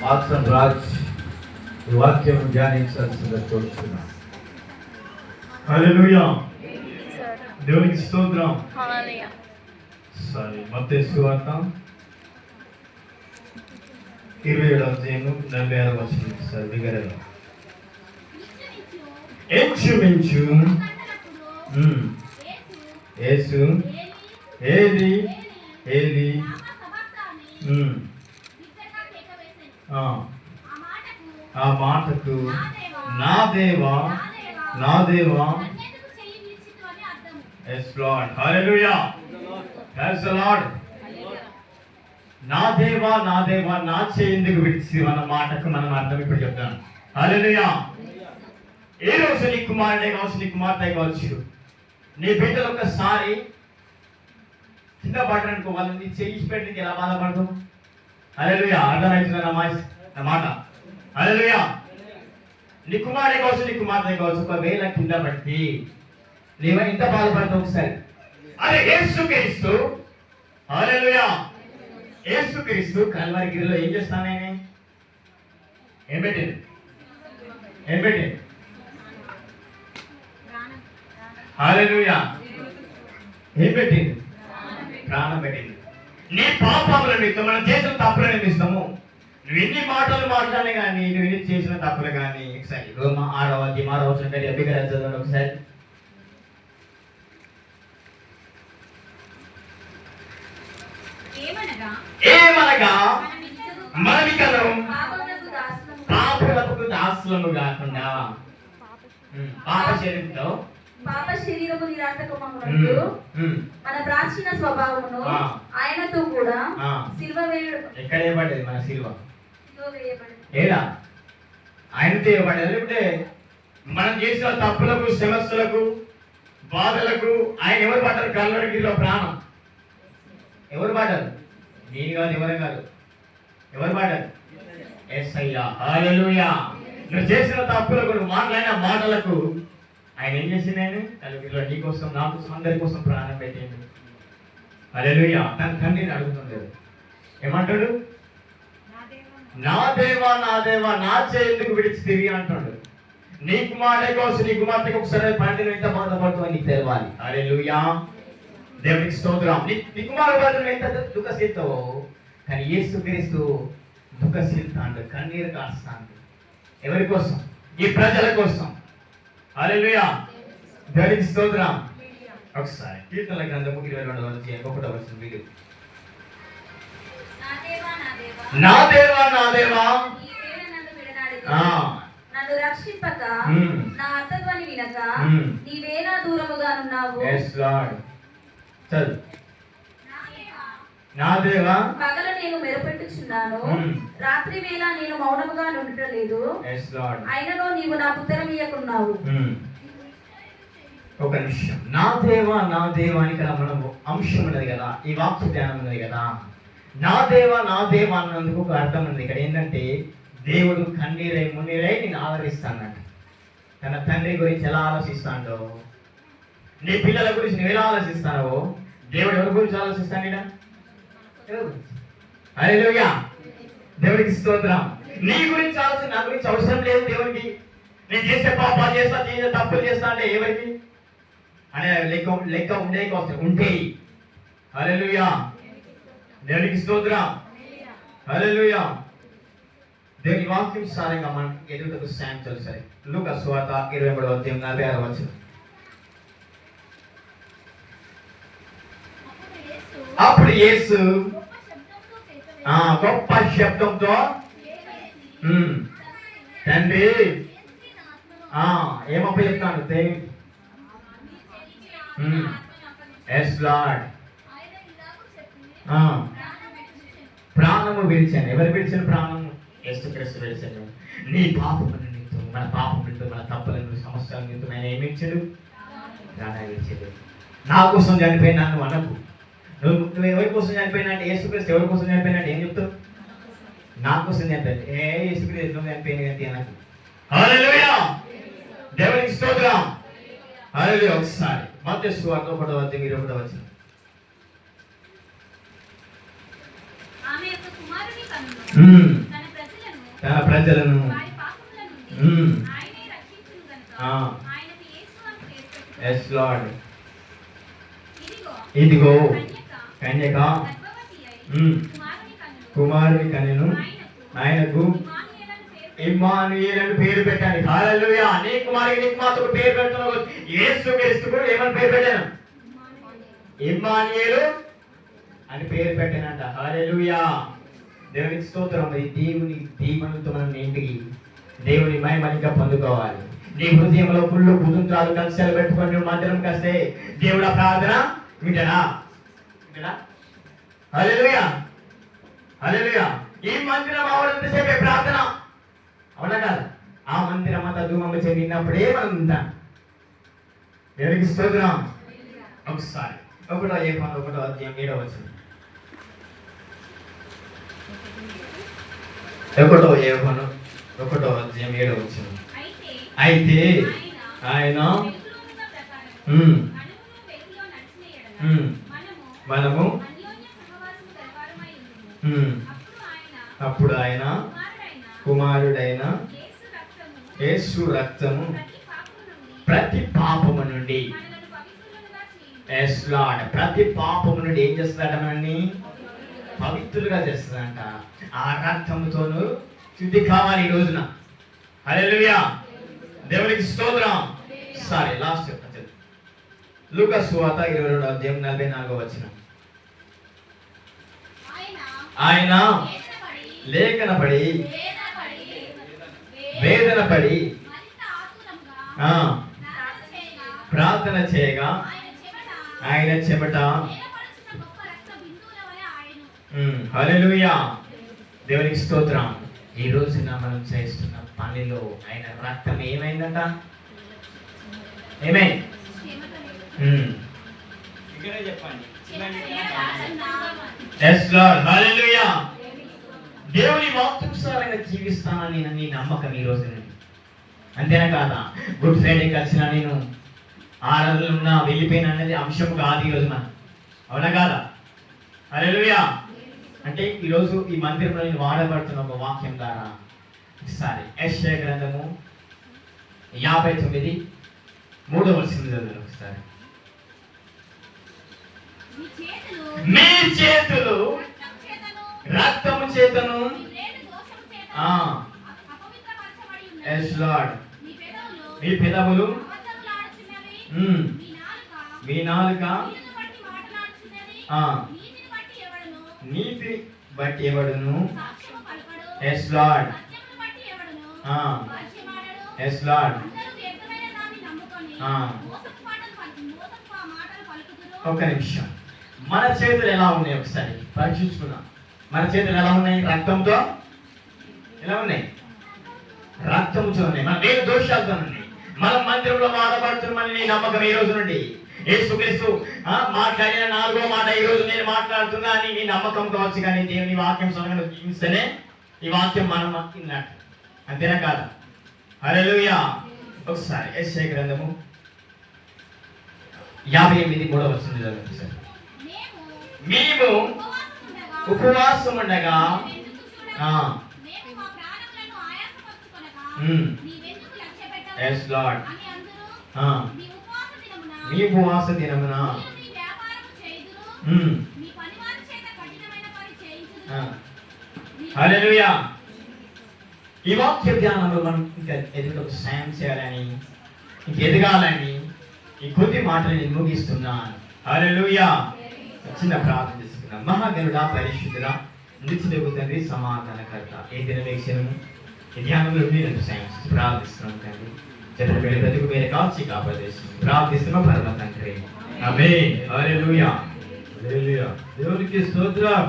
మాత్రం రాజ్ ఈ వాక్యం ధ్యానించాల్సిందిగా కోరుతున్నాను. హల్లెలూయా. దేవునికి స్తోత్రం. సరే, మత్తయి సువార్త 27వ అధ్యాయము 46వ వచనం సార్ వివరణ. ఇంచుమించు యేసు ఏలి ఏలి ఆ మాటకు నా దేవా నా దేవా. Yes Lord. Hallelujah. Praise the Lord. నా దేవా నా దేవా నా చేయి ఎందుకు విడిచి అన్న మాటకు మనం అర్థం ఇప్పుడు చెప్తాను. హల్లెలూయా. ఏ రోజు నీ కుమారుడే కావచ్చు, నీ కుమార్తె కావచ్చు, నీ బిడ్డలు ఒక్కసారి కింద పడడానికి వాళ్ళు నీ చేయి పెట్టడానికి ఎలా బాధపడతావు? హల్లెలూయా. అర్థమవుతుందా నా మాట? హల్లెలూయా. నీ కుమారుడే కావచ్చు, నీ కుమార్తె కావచ్చు, ఒకవేళ కింద పడితే నీవు ఎంత బాధపడతావు ఒకసారి? అరే యేసుక్రీస్తు, హల్లెలూయా, యేసుక్రీస్తు కల్వరిగిరిలో ఏం చేస్తాను నేను? ఏం పెట్టింది? హల్లెలూయా. ఏం పెట్టింది? ప్రాణం పెట్టింది. నీ పాపముల నిమిత్తం, మనం చేసిన తప్పుల నిమిత్తము నువ్వు ఎన్ని మాటలు మాట్లాడే కానీ, నువ్వు ఎన్ని చేసిన తప్పులు కానీ, ఒకసారి 6వ అధ్యాయం 6వ వచనం ఎబ్బిగా చదవండి ఒకసారి. ఏమనగా మనమికను పాపములకు దాసులము కాకుండా పాప శరీరము నిరాటకమగునట్లు మన ప్రాచీన స్వభావమును ఆయనతో కూడా సిలువ వేయబడి. ఎక్కడ వేయబడ్డది మన సిలువ? ఏడా ఆయనతో వేయబడ్డది. లేకపోతే మనం చేసిన తప్పులకు, సమస్యలకు, బాధలకు ఆయన ఎవరు పడ్డారు? కల్వరిగిరిలో ప్రాణం ఎవరు పడ్డారు? నేను కాదు, ఎవరు కాదు, ఎవరు పడ్డారు? యేసయ్యా. హల్లెలూయా. నువ్వు చేసిన తప్పులకు, నువ్వు మాట్లాడిన మాటలకు ఆయన ఏం చేసింది? ఆయన కల్వరిగిరిలో నీ కోసం, నా కోసం, అందరి కోసం ప్రాణం పెట్టింది. హల్లెలూయా. తన తండ్రిని అడుగుతుంది, ఏమంటాడు? నా దేవా నా దేవా నా చేయి ఎందుకు విడిచి తిరిగి అంటాడు. నీ కుమారుడే కోసం, నీ కుమార్తెకి ఒకసారి పండిన ఎంత బాధపడుతుందో నీకు తెలవాలి. హల్లెలూయా. దేవునికి స్తోత్రం. నీ కుమారుడు ఎంత దుఃఖశీలతావో, కానీ యేసుక్రీస్తు దుఃఖశీలతాడు, కన్నీరు కాస్తాడు. ఎవరి కోసం? ఈ ప్రజల కోసం. హల్లెలూయా. దేవునికి స్తోత్రం. ఒకసారి కీర్తనల గ్రంథము 22వ అధ్యాయం 1వ వచనం వీడు. నా దేవా నా దేవా నన్ను రక్షింపక, నా అర్థధ్వని వినక నీవేనా దూరముగా ఉన్నావు. yes lord. చల్. నా దేవా పగలు నేను మెరుపెట్టుచున్నాను, రాత్రి వేళ నేను మౌనముగా నుండలేదు. yes lord. అయినను నీవు నాకు ఉత్తరమియ్యకున్నావు. ఒక నిమిషం. నా దేవా నా దేవా అని కదా మనము అంశం ఉన్నది కదా, ఈ వాక్య ధ్యానం ఉన్నది కదా. నా దేవా అన్నందుకు ఒక అర్థం ఉంది ఇక్కడ. ఏంటంటే దేవుడు కన్నీరై మున్నీరై నేను ఆదరిస్తానంట. తన తండ్రి గురించి ఎలా ఆలోచిస్తాడో, నీ పిల్లల గురించి నువ్వు ఎలా ఆలోచిస్తావో, దేవుడు ఎవరి గురించి ఆలోచిస్తాను? హల్లెలూయా. దేవుడికి స్తోత్రం. నీ గురించి ఆలోచన, నా గురించి అవసరం లేదు దేవుడికి. నేను చేసే పాపాలు చేస్తా, చేసే తప్పులు చేస్తా అంటే ఎవరికి అనే లెక్క ఉండే ఉంటే. హల్లెలూయా. దేవుడికి స్తోత్రం. హల్లెలూయా. దేవుని వాక్యం సారంగా మనం ఎదుగుటకు సాయం చేస్తారు. లూకా సువార్త 23వ అధ్యాయం 46వ వచనం. అప్పుడు యేసు గొప్ప శబ్దంతో తండ్రి ఏమప్ప చెప్తాను? yes lord. ప్రాణము విడిచాను. ఎవరు విడిచిన ప్రాణము? యేసుక్రీస్తు విడిచాను. నీ పాపముల నిమిత్తం, మన పాపం నిమిత్తం, మన తప్పుల సమస్యల నిమిత్తం ఆయన ఏమి ఇచ్చాడు? ప్రాణాలు విడిచాడు. నా కోసం చనిపోయినా నువ్వు అనకు. నువ్వు ఎవరి కోసం చనిపోయినా అంటే, యేసుక్రీస్తు ఎవరి కోసం చనిపోయినా అంటే ఏం చెప్తావు? నా కోసం చనిపోయింది. యేసుక్రీస్తు ఎందుకు చనిపోయింది అంటే అనకు. హల్లెలూయా. దేవునికి స్తోత్రం. హల్లెలూయా. ఒకసారి మత్తయి సువార్త 1వ అధ్యాయం 21వ వచనం. ఆమె యొక్క కుమారుని కన్నులు తన ప్రజలను తన ప్రజలను వారి పాపముల నుండి ఆయనే రక్షించును గనుక ఆయనకు యేసు అని పేరు పెట్టుము. yes lord ఇదిగో కన్యక గర్భవతి అయి కుమారుని కనెను ఆయనకు ఇమ్మానుయేలు అని పేరు పెట్టాను. హల్లెలూయా. నీ కుమారునికి నీ కుమార్తెకు పేరు పెడుతున్నావు. యేసుక్రీస్తుకు ఏమని పేరు పెట్టాను? ఇమ్మానుయేలు అని పేరు పెట్టానంట. హల్లెలూయా. దేవునికి స్తోత్రం. ఈ దేవుని దీవెనలతో మనం ఇంటికి దేవుని మహిమగా పొందుకోవాలి. నీ హృదయంలో కుళ్ళు కుతుంత్రాలు కక్షలు పెట్టుకొని నువ్వు మందిరం కస్తే దేవుడు ఆ ప్రార్థన వింటాడా? హల్లెలూయా. హల్లెలూయా. ఈ మందిరం అవడంతసేపే ప్రార్థన, అవునా కాదు? ఆ మందిరం అంతా ధూమం చెందినప్పుడే మనం ఉంటాం. దేవునికి స్తోత్రం. ఒకసారి 1 యోహాను 1వ అధ్యాయం 7వ వచనం. 1 యోహాను 1వ అధ్యాయం 7వ వచనం. అయితే ఆయన మనము అప్పుడు ఆయన కుమారుడైన యేసు రక్తము ప్రతి పాపము నుండి yes lord ప్రతి పాపము నుండి ఏం చేస్తాడ? మనల్ని పవిత్రులుగా చేస్తుందంట. ఆ రక్తముతోను శుద్ధి కావాలి ఈ రోజున. హల్లెలూయా. దేవునికి స్తోత్రం. సరే లాస్ట్ చెప్తాను. లూకా సువార్త 22వ అధ్యాయం 44వ వచనం. ఆయన లేఖనపడి వేదనపడి ప్రార్థన చేయగా ఆయన చెమట హల్లెలూయా. దేవునికి స్తోత్రం. ఈ రోజున మనం చేస్తున్న పనిలో ఆయన రక్తం ఏమైందంట? ఏమైంది? ఇక్కడే చెప్పండి. yes lord hallelujah. దేవుని వాక్యానుసారంగా జీవిస్తానని నీ నమ్మకం ఈ రోజు నుండి. అంతేనా కాదా? గుడ్ ఫ్రైడేకి వచ్చిన నేను ఆరాధనలో ఉన్నా వెళ్ళిపోయినా అనేది అంశం కాదు ఈ రోజున, అవునా కాదా? హల్లెలూయా. అంటే ఈరోజు ఈ మందిరంలో నేను వాడబడుతున్న ఒక వాక్యం ద్వారా ఒకసారి యెషయా గ్రంథము 59:3వ వచనం చదువుదాం ఒకసారి. మీ చేతులు రక్తము చేతను yes lord మీ పెదవులు మీ నాలుక నీతి బట్టి ఎవడును yes lord yes lord ఒక నిమిషం. మన చేతులు ఎలా ఉన్నాయి ఒకసారి పరీక్షించుకున్నాం. మన చేతులు ఎలా ఉన్నాయి? రక్తంతో ఎలా ఉన్నాయి? రక్తంతో ఉన్నాయి. మన వేరు దోషాలతో ఉన్నాయి. మనం మందిరంలో వాడబడుతున్నామని నీ నమ్మకం ఈ రోజు నుండి. యేసుక్రీస్తు మాట్లాడిన 4వ మాట ఈ రోజు నేను మాట్లాడుతున్నా అని నీ నమ్మకం కావచ్చు. కానీ దేవుని వాక్యం సమయంలో జీవిస్తేనే ఈ వాక్యం మనం విన్నట్టు. అంతేనా కాదా? హల్లెలూయా. ఒకసారి యెషయా గ్రంథము 58:3వ వచనం చదవండి సార్. మేము ఉపవాసం ఉండగా yes lord మీ ఉపవాస దినమున హల్లెలూయా. ఈ వాక్య ధ్యానంలో మనం ఇంకా ఎదుగుటకు సాయం చేయాలని, ఇంక ఎదగాలని ఈ కొద్ది మాటలు ముగిస్తున్నాను. హల్లెలూయా. చిన్న ప్రార్థన చేసుకున్నాం. మహాగణుడా, పరిశుద్ధుడా, నిత్యుడగు తండ్రి, సమాధానకర్త, ఏ దినవేక్షణము ఈ ధ్యానంలో నేను సాయం ప్రార్థిస్తున్నాం తండ్రి. చెట్ల పేరు బ్రతుకు పేరు కాచి కాపాడేస్తుంది ప్రార్థిస్తున్నాం పరమ తండ్రి. ఆమేన్. హల్లెలూయా. హల్లెలూయా. దేవునికి స్తోత్రం.